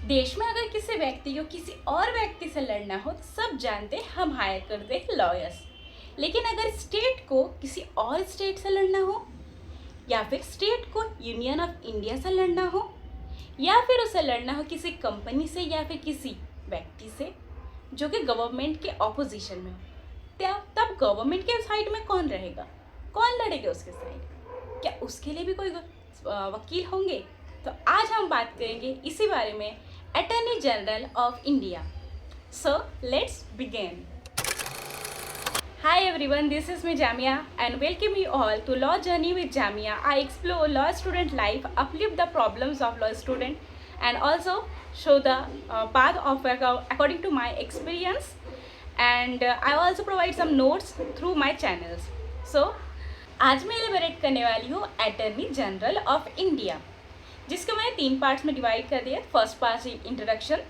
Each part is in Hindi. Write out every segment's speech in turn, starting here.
देश में अगर किसी व्यक्ति को किसी और व्यक्ति से लड़ना हो तो सब जानते हैं हम हायर करते हैं लॉयर्स। लेकिन अगर स्टेट को किसी और स्टेट से लड़ना हो या फिर स्टेट को यूनियन ऑफ इंडिया से लड़ना हो या फिर उसे लड़ना हो किसी कंपनी से या फिर किसी व्यक्ति से जो कि गवर्नमेंट के ऑपोजिशन में हो, तब गवर्नमेंट के साइड में कौन रहेगा, कौन लड़ेगा उसके साइड? क्या उसके लिए भी कोई वकील होंगे? तो आज हम बात करेंगे इसी बारे में attorney general of India. So let's begin. Hi everyone, this is me Jamia and welcome you all to Law Journey with Jamia. I explore law student life, uplift the problems of law student and also show the path of according to my experience, and I also provide some notes through my channels. So आज मैं एलिबरेट करने वाली हूँ अटॉर्नी जनरल ऑफ इंडिया, जिसको मैंने 3 पार्ट्स में डिवाइड कर दिया। First part is introduction,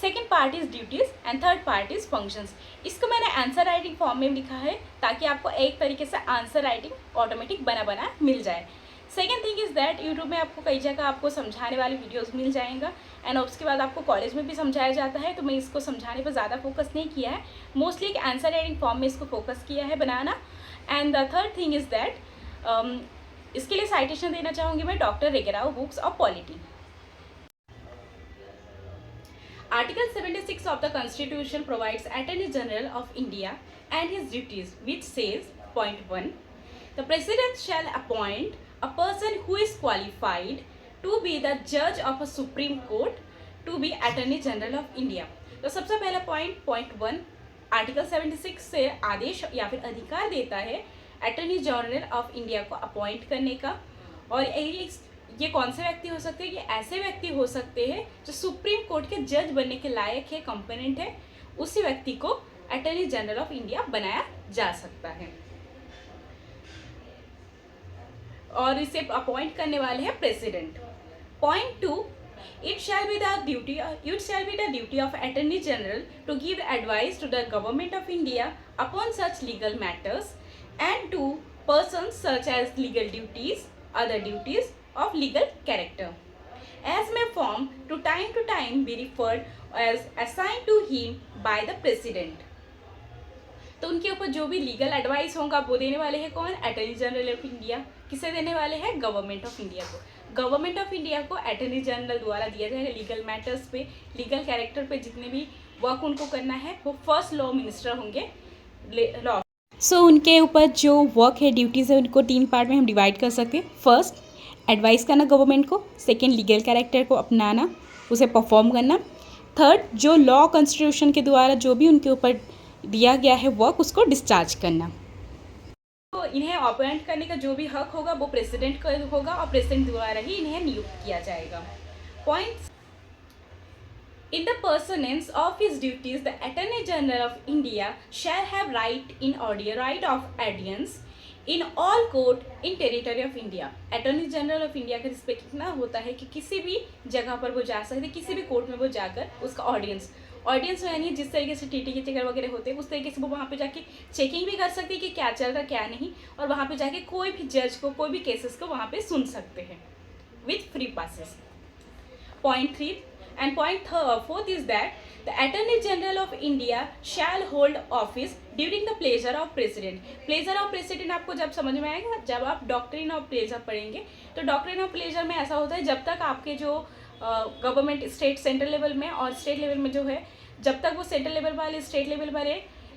second part is duties and third part is functions. इसको मैंने आंसर राइटिंग फॉर्म में लिखा है ताकि आपको एक तरीके से आंसर राइटिंग ऑटोमेटिक बना मिल जाए। Second thing is that YouTube में आपको कई जगह आपको समझाने वाली वीडियोस मिल जाएगा एंड उसके बाद आपको कॉलेज में भी समझाया जाता है, तो मैं इसको समझाने पर ज़्यादा फोकस नहीं किया है, मोस्टली एक आंसर राइटिंग फॉर्म में इसको फोकस किया है बनाना। And the third thing is that इसके लिए साइटेशन देना चाहूँगी मैं डॉक्टर रेगेराव books of polity. Article 76 of the Constitution provides Attorney General of India and his duties, which says, point 1, the President shall appoint a person who is qualified to be the judge of a Supreme Court to be Attorney General of India। तो सबसे पहला पॉइंट 1 आर्टिकल 76 से आदेश या फिर अधिकार देता है अटॉर्नी जनरल ऑफ इंडिया को अपॉइंट करने का। और ये कौन से व्यक्ति हो सकते हैं? ये ऐसे व्यक्ति हो सकते हैं जो सुप्रीम कोर्ट के जज बनने के लायक है, कंपोनेंट है, उसी व्यक्ति को अटॉर्नी जनरल ऑफ इंडिया बनाया जा सकता है। और इसे अपॉइंट करने वाले हैं president. Point 2, it shall be the duty of attorney general to give advice to the government of India upon such legal matters and to persons such as legal duties, other duties of legal character, as may form to time be referred as assigned to him by the president। तो उनके ऊपर जो भी लीगल एडवाइस होगा वो देने वाले हैं कौन? Attorney general of India. किसे देने वाले हैं? गवर्नमेंट ऑफ इंडिया को। गवर्नमेंट ऑफ इंडिया को अटॉर्नी जनरल द्वारा दिया जाएगा लीगल मैटर्स पे, लीगल कैरेक्टर पे जितने भी वर्क उनको करना है, वो फर्स्ट लॉ मिनिस्टर होंगे लॉ। सो उनके ऊपर जो वर्क है, ड्यूटीज़ है, उनको 3 पार्ट में हम डिवाइड कर सकते हैं। फर्स्ट, एडवाइस करना गवर्नमेंट को। सेकेंड, लीगल कैरेक्टर को अपनाना, उसे परफॉर्म करना। थर्ड, जो लॉ कॉन्स्टिट्यूशन के द्वारा जो भी उनके ऊपर दिया गया है वर्क, उसको डिस्चार्ज करना। तो इन्हें अपॉइंट करने का जो भी हक होगा वो प्रेसिडेंट का होगा और प्रेसिडेंट द्वारा ही इन्हें नियुक्त किया जाएगा। Points, in the pursuance of his duties the attorney general of India shall have right of audience in all court in territory of India। Attorney general of India का रिस्पेक्ट इतना होता है कि किसी भी जगह पर वो जा सकते, किसी भी कोर्ट में वो जाकर उसका ऑडियंस यानी जिस तरीके से टीटी के चेकर वगैरह होते हैं उस तरीके से वो वहाँ पे जाके चेकिंग भी कर सकते हैं कि क्या चल रहा क्या नहीं, और वहाँ पे जाके कोई भी जज को, कोई भी केसेस को वहाँ पे सुन सकते हैं with free passes. Point 3 and point 4 is that the Attorney General of India shall hold office during the pleasure of President। pleasure of President आपको जब समझ में आएगा जब आप डॉक्ट्रिन ऑफ प्लेजर पढ़ेंगे। तो डॉक्ट्रिन ऑफ प्लेजर में ऐसा होता है जब तक आपके जो गवर्नमेंट स्टेट सेंट्रल लेवल में और स्टेट लेवल में जो है, जब तक वो सेंट्रल लेवल वाले स्टेट लेवल वाले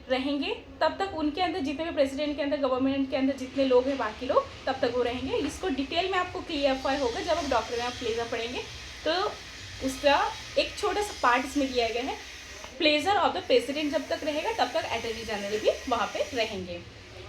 रहेंगे तब तक उनके अंदर जितने भी प्रेसिडेंट के अंदर, गवर्नमेंट के अंदर जितने लोग हैं बाकी लोग, तब तक वो रहेंगे। इसको डिटेल में आपको क्लियर होगा जब आप डॉक्ट्रिन ऑफ प्लेजर पढ़ेंगे। तो उसका एक छोटा सा पार्ट इसमें दिया गया है। प्लेजर ऑफ द प्रेसिडेंट जब तक रहेगा तब तक अटॉर्नी जनरल भी वहाँ पे रहेंगे।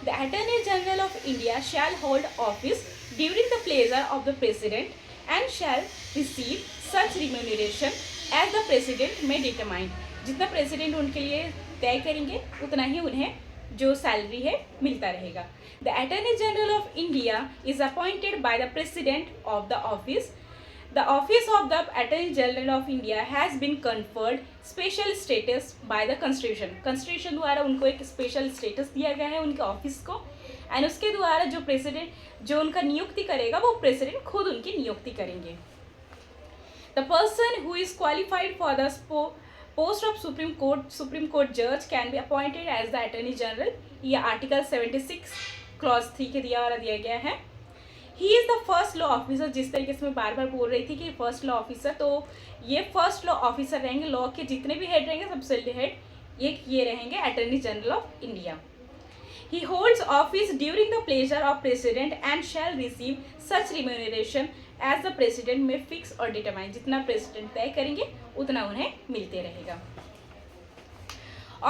The attorney general of India shall hold office during the pleasure of the president and shall receive such remuneration as the president may determine. जितना प्रेसिडेंट उनके लिए तय करेंगे उतना ही उन्हें जो सैलरी है मिलता रहेगा। The attorney general of India is appointed by the president of the office. The office of the Attorney General of India has been conferred special status by the Constitution। Constitution द्वारा उनको एक स्पेशल स्टेटस दिया गया है उनके ऑफिस को, एंड उसके द्वारा जो प्रेसिडेंट जो उनका नियुक्ति करेगा वो प्रेसिडेंट खुद उनकी नियुक्ति करेंगे। The person who is qualified for the post of Supreme Court judge can be appointed as the Attorney General. ये आर्टिकल 76 क्लॉज 3 के दिया गया है. He is the first law officer. जिस तरीके से मैं बार बार बोल रही थी कि फर्स्ट लॉ ऑफिसर, तो ये फर्स्ट लॉ ऑफिसर रहेंगे. लॉ के जितने भी हेड रहेंगे सबसे हेड ये रहेंगे attorney general of India. He holds office during the pleasure of President and shall receive such remuneration as the President may fix or determine. जितना President तय करेंगे उतना उन्हें मिलते रहेगा.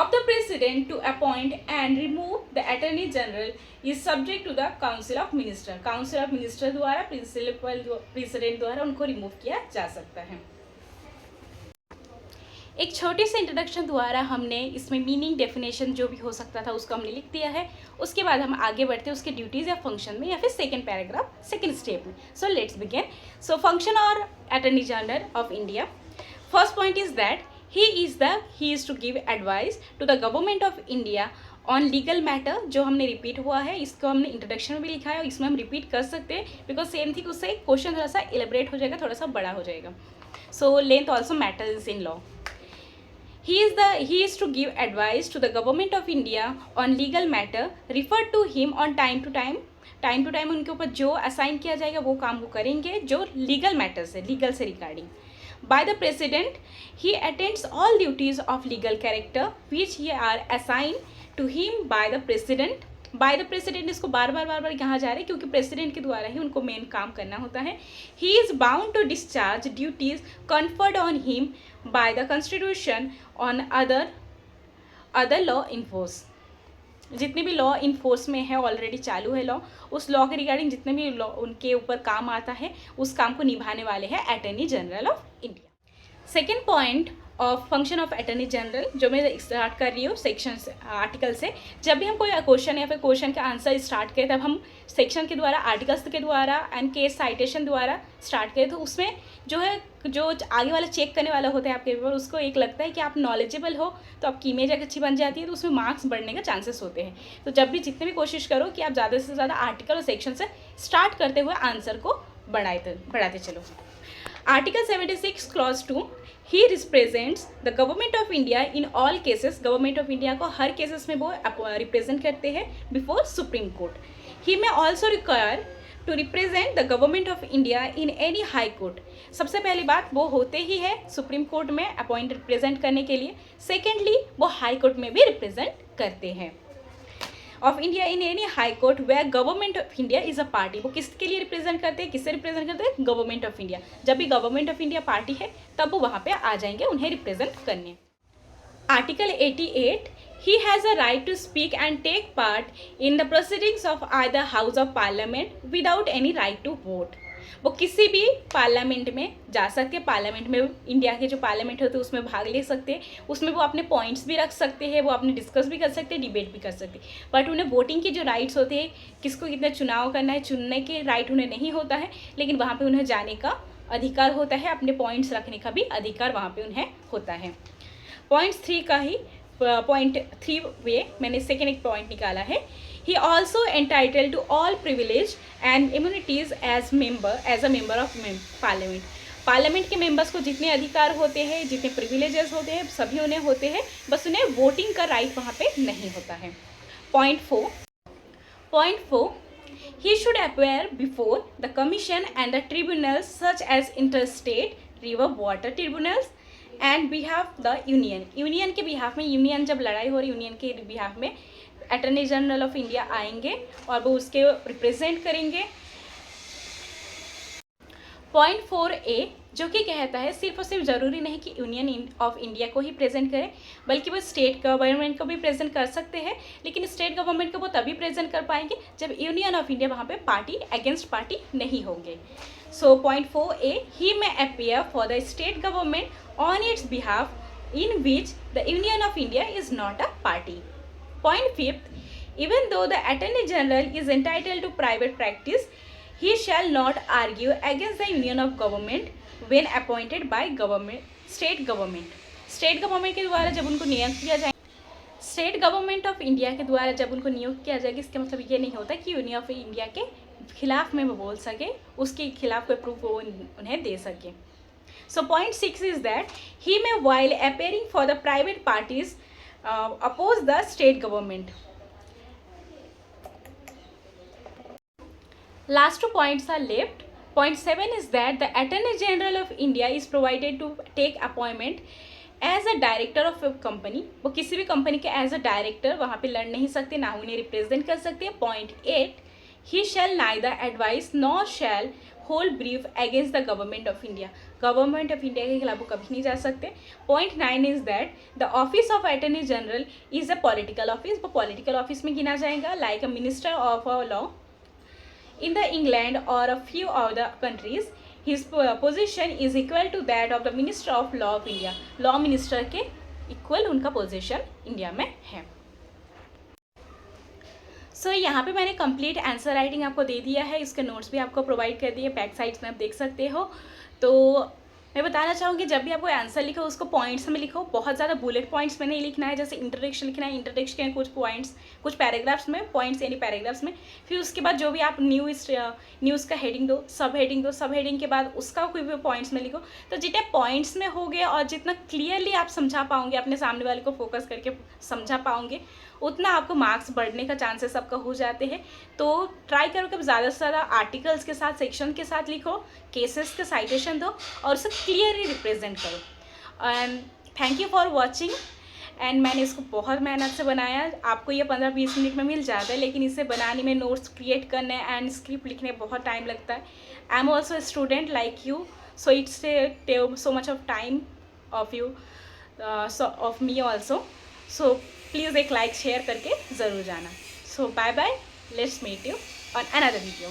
Of the President to appoint and remove the Attorney General is subject to the Council of Minister. Council of Minister द्वारा President द्वारा उनको रिमूव किया जा सकता है. एक छोटे से इंट्रोडक्शन द्वारा हमने इसमें मीनिंग डेफिनेशन जो भी हो सकता था उसको हमने लिख दिया है. उसके बाद हम आगे बढ़ते हैं उसके ड्यूटीज़ या फंक्शन में या फिर सेकेंड पैराग्राफ सेकेंड स्टेप में. So let's begin. So function और attorney general of India. First point is that he is to give advice to the government of India on legal matter. जो हमने रिपीट हुआ है इसको हमने इंट्रोडक्शन में भी लिखा है, इसमें हम रिपीट कर सकते हैं बिकॉज सेम थिंग उससे क्वेश्चन थोड़ा सा एलेबरेट हो जाएगा, थोड़ा सा बड़ा हो जाएगा. So length also matters in law. He is to give advice to the government of India on legal matter referred to him on time to time. Time to time उनके ऊपर जो असाइन किया जाएगा वो काम वो करेंगे जो लीगल मैटर्स है, लीगल से regarding. By the President, he attends all duties of legal character which he are assigned to him by the President. By the president इसको बार बार कहा जा रहा है क्योंकि प्रेसिडेंट के द्वारा ही उनको मेन काम करना होता है. He is bound to discharge duties conferred on him by the constitution on other law in force. जितने भी लॉ इन्फोर्स में है ऑलरेडी चालू है लॉ, उस लॉ के रिगार्डिंग जितने भी लॉ उनके ऊपर काम आता है उस काम को निभाने वाले हैं attorney general of India. Second point of function of attorney general जो मैं स्टार्ट कर रही हूँ सेक्शन से, आर्टिकल से. जब भी हम कोई क्वेश्चन या फिर क्वेश्चन का आंसर स्टार्ट करें तब हम सेक्शन के द्वारा, आर्टिकल्स के द्वारा एंड केस साइटेशन द्वारा स्टार्ट करें. तो उसमें जो है जो आगे वाला चेक करने वाला होता है आपके पेपर, उसको एक लगता है कि आप नॉलेजेबल हो तो आपकी इमेज अगर अच्छी बन जाती है तो उसमें मार्क्स बढ़ने का चांसेस होते हैं. तो जब भी जितने भी कोशिश करो कि आप ज़्यादा से ज़्यादा आर्टिकल और सेक्शन से स्टार्ट करते हुए आंसर को बढ़ाते चलो. Article 76 clause 2 he represents the government of India in all cases. Government of India को हर केसेस में वो रिप्रेजेंट करते हैं बिफोर सुप्रीम कोर्ट. ही में also require to represent the government of India in any high court. सबसे पहली बात वो होते ही है सुप्रीम कोर्ट में अपॉइंट रिप्रेजेंट करने के लिए. सेकेंडली वो हाई कोर्ट में भी रिप्रेजेंट करते हैं of India in any high court where government of India is a party. वो किसके लिए रिप्रेजेंट करते हैं, किससे रिप्रेजेंट करते हैं, गवर्नमेंट ऑफ इंडिया. जब भी गवर्नमेंट ऑफ इंडिया पार्टी है तब वो वहाँ पे आ जाएंगे उन्हें रिप्रेजेंट करने. Article 88 he has a right to speak and take part in the proceedings of either house of parliament without any right to vote. वो किसी भी पार्लियामेंट में जा सकते हैं. पार्लियामेंट में इंडिया के जो पार्लियामेंट होते हैं उसमें भाग ले सकते हैं. उसमें वो अपने पॉइंट्स भी रख सकते हैं, वो अपने डिस्कस भी कर सकते हैं, डिबेट भी कर सकते हैं. बट उन्हें वोटिंग के जो राइट्स होते हैं, किसको कितना चुनाव करना है, चुनने के राइट उन्हें नहीं होता है. लेकिन वहाँ पर उन्हें जाने का अधिकार होता है, अपने पॉइंट्स रखने का भी अधिकार वहाँ पर उन्हें होता है. पॉइंट 3 वे मैंने सेकेंड एक पॉइंट निकाला है. He also entitled to all privilege and immunities as a member of parliament. Parliament के मेंबर्स को जितने अधिकार होते हैं, जितने प्रिविलेजेस होते हैं, सभी उन्हें होते हैं, बस उन्हें वोटिंग का राइट वहाँ पे नहीं होता है. Point 4 he should appear before the commission and the tribunals such as interstate river water tribunals and behalf the union के बिहाफ में, यूनियन जब लड़ाई हो रही यूनियन के बिहाफ में अटॉर्नी जनरल ऑफ इंडिया आएंगे और वो उसके रिप्रेजेंट करेंगे. पॉइंट 4A जो कि कहता है सिर्फ और सिर्फ ज़रूरी नहीं कि यूनियन ऑफ इंडिया को ही प्रेजेंट करें बल्कि वो स्टेट गवर्नमेंट को भी प्रेजेंट कर सकते हैं. लेकिन स्टेट गवर्नमेंट को वो तभी प्रेजेंट कर पाएंगे जब यूनियन ऑफ इंडिया वहाँ पे पार्टी अगेंस्ट पार्टी नहीं होंगे. सो पॉइंट 4A ही में appear for the state government on it's behalf in which the union of India is not a party. Point 5, even though the Attorney General is entitled to private practice, he shall not argue against the union of government when appointed by state government. State government के द्वारा जब उनको नियुक्त किया जाए, स्टेट गवर्नमेंट ऑफ इंडिया के द्वारा जब उनको नियुक्त किया जाएगा, इसका मतलब ये नहीं होता कि यूनियन ऑफ इंडिया के खिलाफ में वो बोल सके, उसके खिलाफ कोई प्रूफ वो उन्हें दे सके. So point 6 is that he may, while appearing for the private parties, oppose the state government. Last 2 points are left. Point 7 is that the Attorney General of India is provided to take appointment as a director of a company. वो किसी भी कंपनी के एज अ डायरेक्टर वहाँ पे लड़ नहीं सकते, ना उन्हें रिप्रेजेंट कर सकते. Point 8, he shall neither advise nor shall hold brief against the government of India. Government of India के खिलाफ वो कभी नहीं जा सकते. Point 9 is that the office of attorney general is a political office. वो पॉलिटिकल ऑफिस में गिना जाएगा, like a minister of a law in the England or a few other countries. His position is equal to that of the Minister of Law of India. Law Minister के इक्वल उनका पोजीशन इंडिया में है. सो यहाँ पे मैंने कंप्लीट आंसर राइटिंग आपको दे दिया है. इसके नोट्स भी आपको प्रोवाइड कर दिए, बैक साइड्स में आप देख सकते हो. तो मैं बताना चाहूँगी जब भी आपको आंसर लिखो उसको पॉइंट्स में लिखो. बहुत ज़्यादा बुलेट पॉइंट्स में नहीं लिखना है. जैसे इंट्रोडक्शन लिखना है, इंट्रोडक्शन के कुछ पॉइंट्स कुछ पैराग्राफ्स में, पॉइंट्स यानी पैराग्राफ्स में. फिर उसके बाद जो भी आप न्यूज़ का हेडिंग दो, सब हेडिंग के बाद उसका कोई भी पॉइंट्स में लिखो. तो जितने पॉइंट्स में हो गए और जितना क्लियरली आप समझा पाओगे, अपने सामने वाले को फोकस करके समझा पाओगे, उतना आपको मार्क्स बढ़ने का चांसेस आपका हो जाते हैं. तो ट्राई करो कि ज़्यादा से ज़्यादा आर्टिकल्स के साथ, सेक्शन के साथ लिखो, केसेस के साइटेशन दो और उसे क्लियरली रिप्रेजेंट करो. And thank you for watching. And मैंने इसको बहुत मेहनत से बनाया. आपको ये 15-20 मिनट में मिल जाता है, लेकिन इसे बनाने में, नोट्स क्रिएट करने एंड स्क्रिप्ट लिखने में बहुत टाइम लगता है. I am also a student like you, so it's take so much of time of you, of me also. So please एक लाइक शेयर करके ज़रूर जाना. So bye bye, let's meet you on another video.